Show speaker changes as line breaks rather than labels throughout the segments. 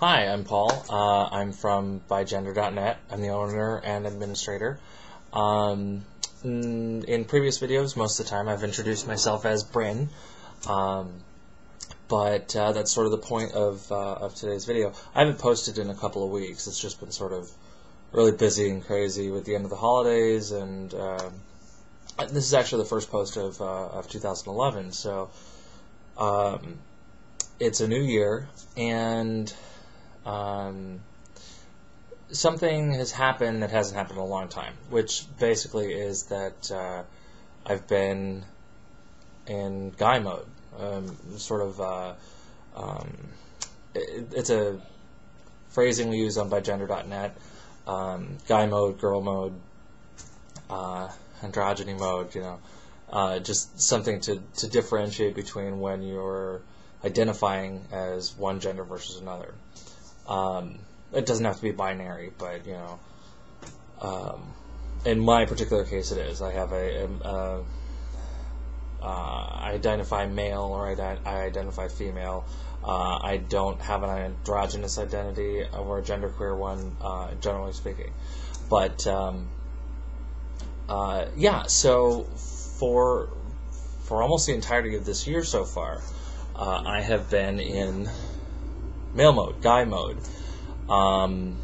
Hi, I'm Paul. I'm from bigender.net. I'm the owner and administrator. In previous videos, most of the time, I've introduced myself as Brin, but that's sort of the point of today's video. I haven't posted in a couple of weeks. It's just been sort of really busy and crazy with the end of the holidays, and this is actually the first post of 2011, so it's a new year, and something has happened that hasn't happened in a long time, which basically is that I've been in guy mode. It's a phrasing we use on bigender.net. Guy mode, girl mode, androgyny mode, just something to differentiate between when you're identifying as one gender versus another. It doesn't have to be binary, but in my particular case, it is. I have I identify male, or I identify female. I don't have an androgynous identity or a genderqueer one, generally speaking. But yeah, so for almost the entirety of this year so far, I have been in male mode, guy mode, and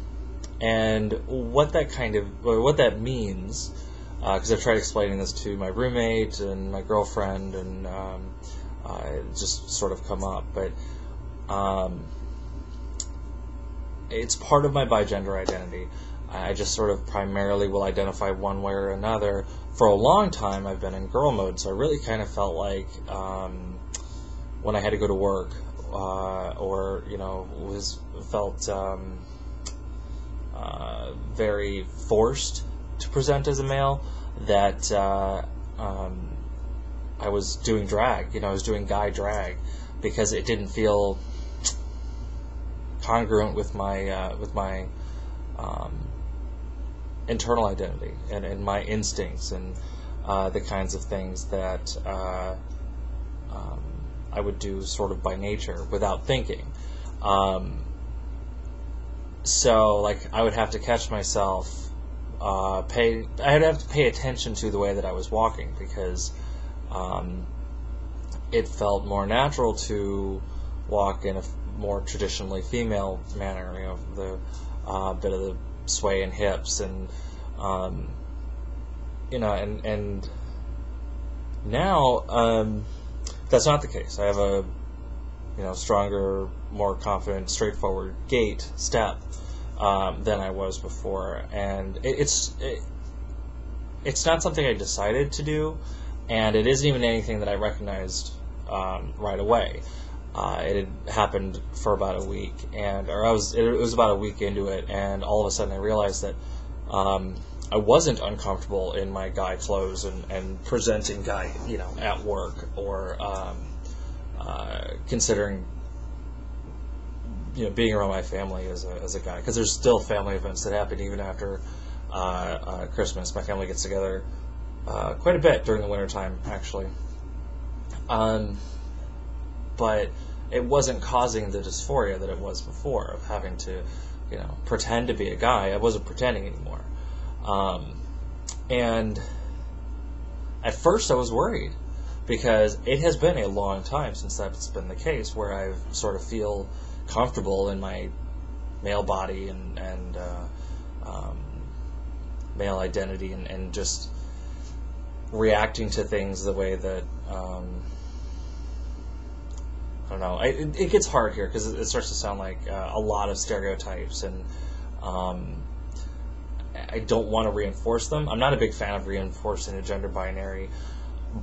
what that means, because I've tried explaining this to my roommate and my girlfriend, and it just sort of come up, but it's part of my bigender identity. I just sort of primarily will identify one way or another. For a long time, I've been in girl mode, so I really kind of felt like when I had to go to work, or felt very forced to present as a male, that I was doing drag. I was doing guy drag because it didn't feel congruent with my internal identity and my instincts and the kinds of things that I would do sort of by nature without thinking. So, I would have to catch myself, I'd have to pay attention to the way that I was walking, because it felt more natural to walk in a more traditionally female manner, the bit of the sway in hips, and and now that's not the case. I have a stronger, more confident, straightforward step than I was before, and it's not something I decided to do, and it isn't even anything that I recognized right away. It had happened for about a week, it was about a week into it, and all of a sudden I realized that I wasn't uncomfortable in my guy clothes and presenting guy, at work, or considering being around my family as a guy, because there's still family events that happen even after Christmas. My family gets together quite a bit during the wintertime, actually. But it wasn't causing the dysphoria that it was before, of having to pretend to be a guy. I wasn't pretending anymore. And at first I was worried, because it has been a long time since that's been the case, where I sort of feel comfortable in my male body and male identity, and just reacting to things the way that I don't know. It gets hard here, because it starts to sound like a lot of stereotypes, and I don't want to reinforce them. I'm not a big fan of reinforcing a gender binary,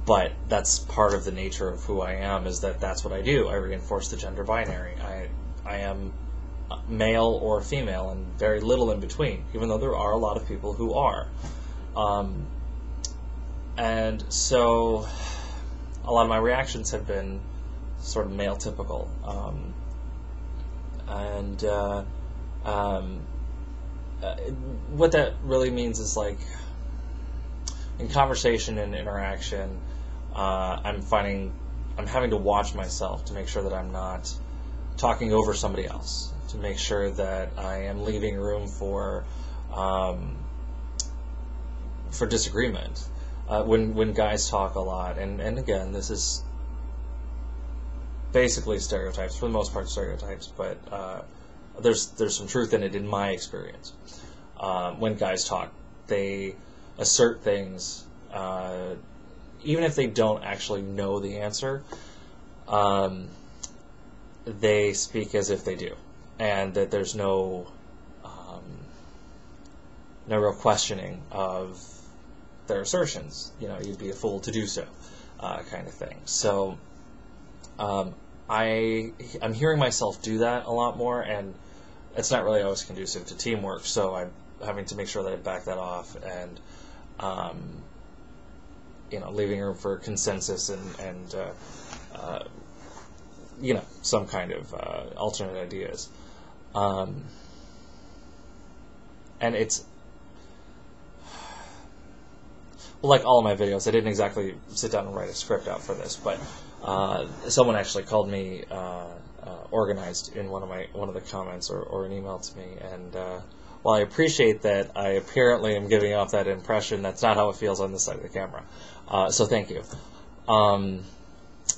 but that's part of the nature of who I am, is that's what I do. I reinforce the gender binary. I am male or female, and very little in between, even though there are a lot of people who are. And so a lot of my reactions have been sort of male typical. What that really means is, in conversation and interaction, I'm having to watch myself to make sure that I'm not talking over somebody else. to make sure that I am leaving room for disagreement. When guys talk a lot, and again, this is basically stereotypes, for the most part stereotypes, but there's some truth in it in my experience. When guys talk, they assert things, even if they don't actually know the answer, they speak as if they do, and that there's no real questioning of their assertions. You know, you'd be a fool to do so, kind of thing. So I'm hearing myself do that a lot more, and it's not really always conducive to teamwork. So I'm having to make sure that I back that off, and leaving room for consensus and some kind of alternate ideas. And it's, well, like all of my videos, I didn't exactly sit down and write a script out for this, but someone actually called me organized in one of the comments or an email to me, and while I appreciate that I apparently am giving off that impression, that's not how it feels on this side of the camera. So thank you.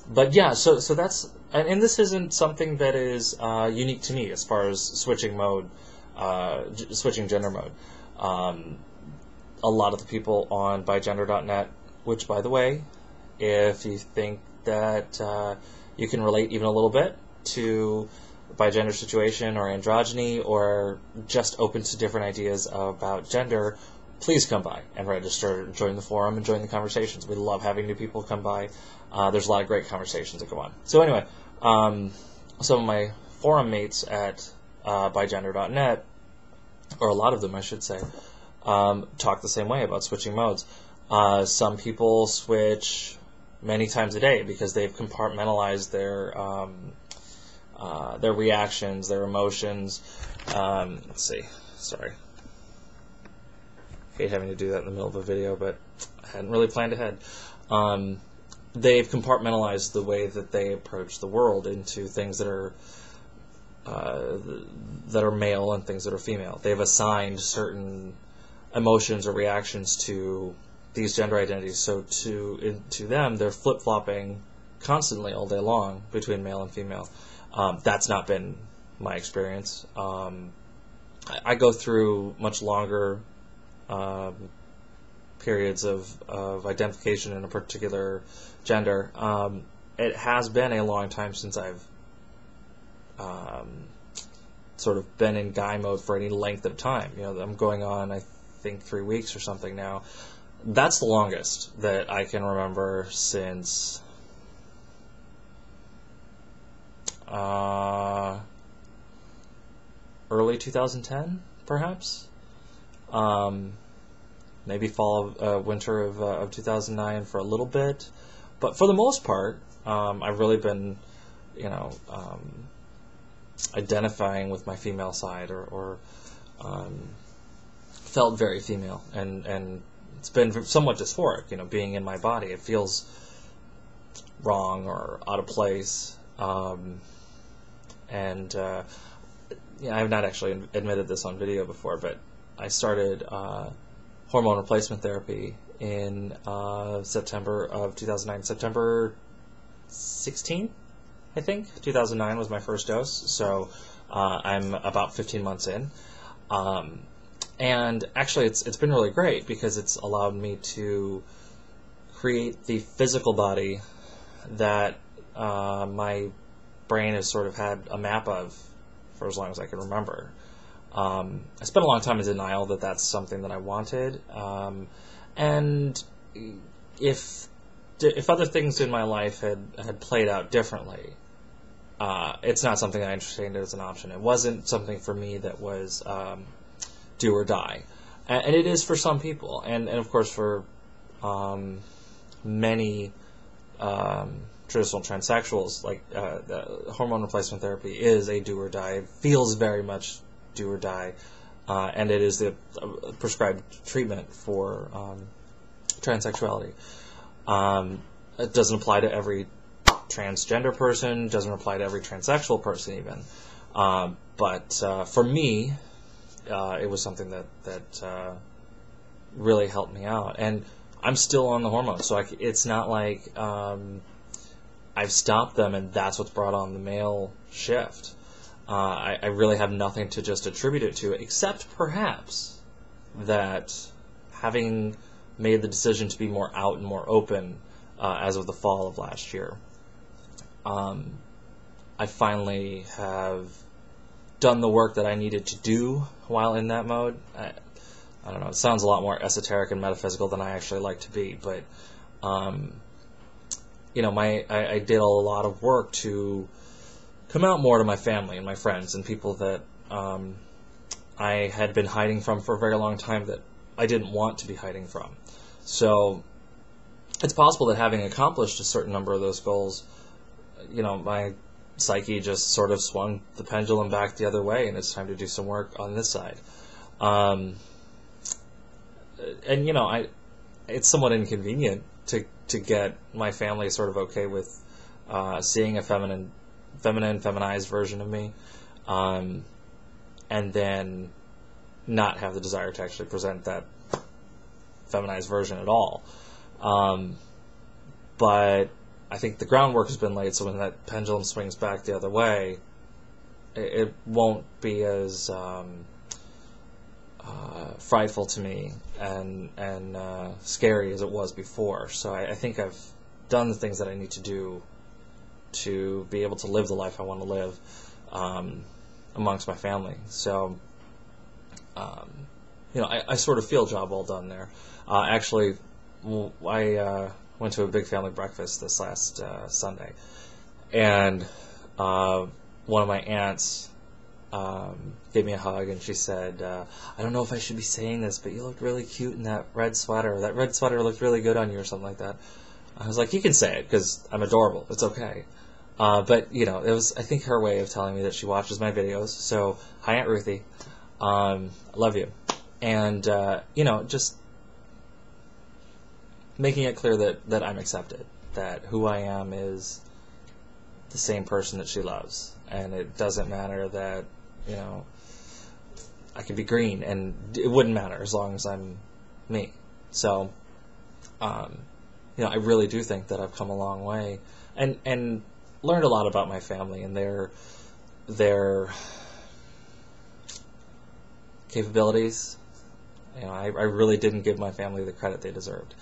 But yeah, so that's, and this isn't something that is unique to me as far as switching gender mode. A lot of the people on bigender.net, which, by the way, if you think that you can relate even a little bit to bigender situation or androgyny, or just open to different ideas about gender, please come by and register, join the forum, and join the conversations. We love having new people come by. There's a lot of great conversations that go on. So anyway, some of my forum mates at bigender.net, or a lot of them, I should say, talk the same way about switching modes. Some people switch many times a day because they've compartmentalized their reactions, their emotions. Let's see. Sorry. Hate having to do that in the middle of a video, but I hadn't really planned ahead. They've compartmentalized the way that they approach the world into things that are male and things that are female. They've assigned certain emotions or reactions to these gender identities, so to them, they're flip-flopping constantly all day long between male and female. That's not been my experience. I go through much longer periods of identification in a particular gender. It has been a long time since I've sort of been in guy mode for any length of time. You know, I'm going on, I think, 3 weeks or something now. That's the longest that I can remember since early 2010, perhaps. Maybe winter of 2009 for a little bit. But for the most part, I've really been, identifying with my female side, or felt very female, and it's been somewhat dysphoric, being in my body. It feels wrong or out of place, and I've not actually admitted this on video before, but I started hormone replacement therapy in September of 2009, September 16th, I think. 2009 was my first dose, so I'm about 15 months in. And actually, it's been really great because it's allowed me to create the physical body that my brain has sort of had a map of for as long as I can remember. I spent a long time in denial that that's something that I wanted, and if other things in my life had played out differently, it's not something I entertained as an option. It wasn't something for me that was do or die, and it is for some people, and of course for many traditional transsexuals, like the hormone replacement therapy is a do or die. It feels very much do or die, and it is the prescribed treatment for transsexuality. It doesn't apply to every transgender person, doesn't apply to every transsexual person even, But for me, it was something that really helped me out. And I'm still on the hormones, so it's not like I've stopped them and that's what's brought on the male shift. I really have nothing to just attribute it to, except perhaps that having made the decision to be more out and more open as of the fall of last year, I finally have done the work that I needed to do while in that mode. I don't know, it sounds a lot more esoteric and metaphysical than I actually like to be, but you know, I did a lot of work to come out more to my family and my friends and people that I had been hiding from for a very long time that I didn't want to be hiding from. So it's possible that having accomplished a certain number of those goals, you know, my psyche just sort of swung the pendulum back the other way, and it's time to do some work on this side. And you know, it's somewhat inconvenient to get my family sort of okay with seeing a feminized version of me, and then not have the desire to actually present that feminized version at all. But I think the groundwork has been laid, so when that pendulum swings back the other way, it won't be as frightful to me and scary as it was before. So I think I've done the things that I need to do to be able to live the life I want to live amongst my family. So, you know, I sort of feel job well done there. Actually, I went to a big family breakfast this last Sunday, and one of my aunts gave me a hug, and she said, I don't know if I should be saying this, but you looked really cute in that red sweater. That red sweater looked really good on you, or something like that. I was like, you can say it, because I'm adorable. It's okay. But, you know, it was, I think, her way of telling me that she watches my videos. So, hi, Aunt Ruthie. I love you. And, you know, just making it clear that I'm accepted, that who I am is the same person that she loves. And it doesn't matter that, you know, I could be green, and it wouldn't matter as long as I'm me. So, you know, I really do think that I've come a long way, and learned a lot about my family and their capabilities. You know, I really didn't give my family the credit they deserved.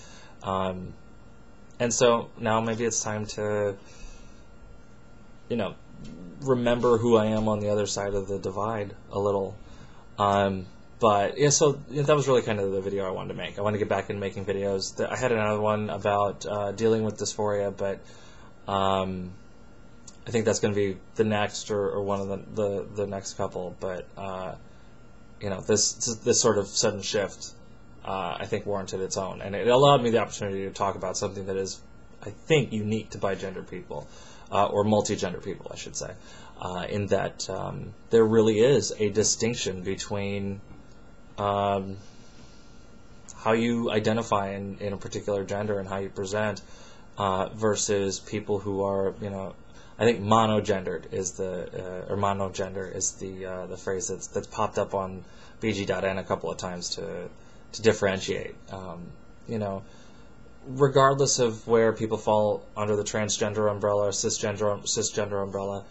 And so now maybe it's time to, you know, remember who I am on the other side of the divide a little. But yeah, so that was really kind of the video I wanted to make. I wanted to get back into making videos. I had another one about dealing with dysphoria, but I think that's going to be the next or one of the next couple. But you know, this sort of sudden shift, I think, warranted its own, and it allowed me the opportunity to talk about something that is, I think, unique to bigender people, or multi-gender people, I should say, in that there really is a distinction between how you identify in a particular gender and how you present versus people who are, you know, I think monogendered is or monogender is the phrase that's popped up on BG.N a couple of times to differentiate. You know, regardless of where people fall under the transgender umbrella or cisgender umbrella,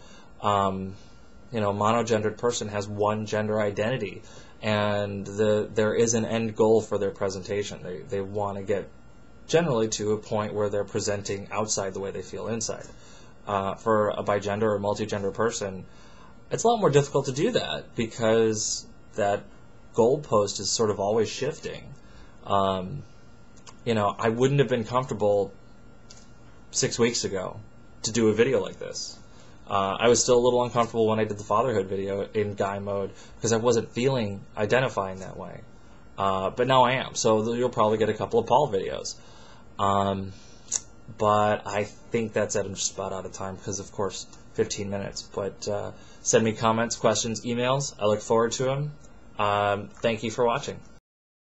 you know, monogendered person has one gender identity, and there is an end goal for their presentation. They want to get generally to a point where they're presenting outside the way they feel inside. For a bigender or multigender person, it's a lot more difficult to do that because that goalpost is sort of always shifting. You know, I wouldn't have been comfortable 6 weeks ago to do a video like this. I was still a little uncomfortable when I did the fatherhood video in guy mode because I wasn't identifying that way. But now I am, so you'll probably get a couple of Paul videos. But I think that's it. I'm just about out of time because, of course, 15 minutes. But send me comments, questions, emails. I look forward to them. Thank you for watching.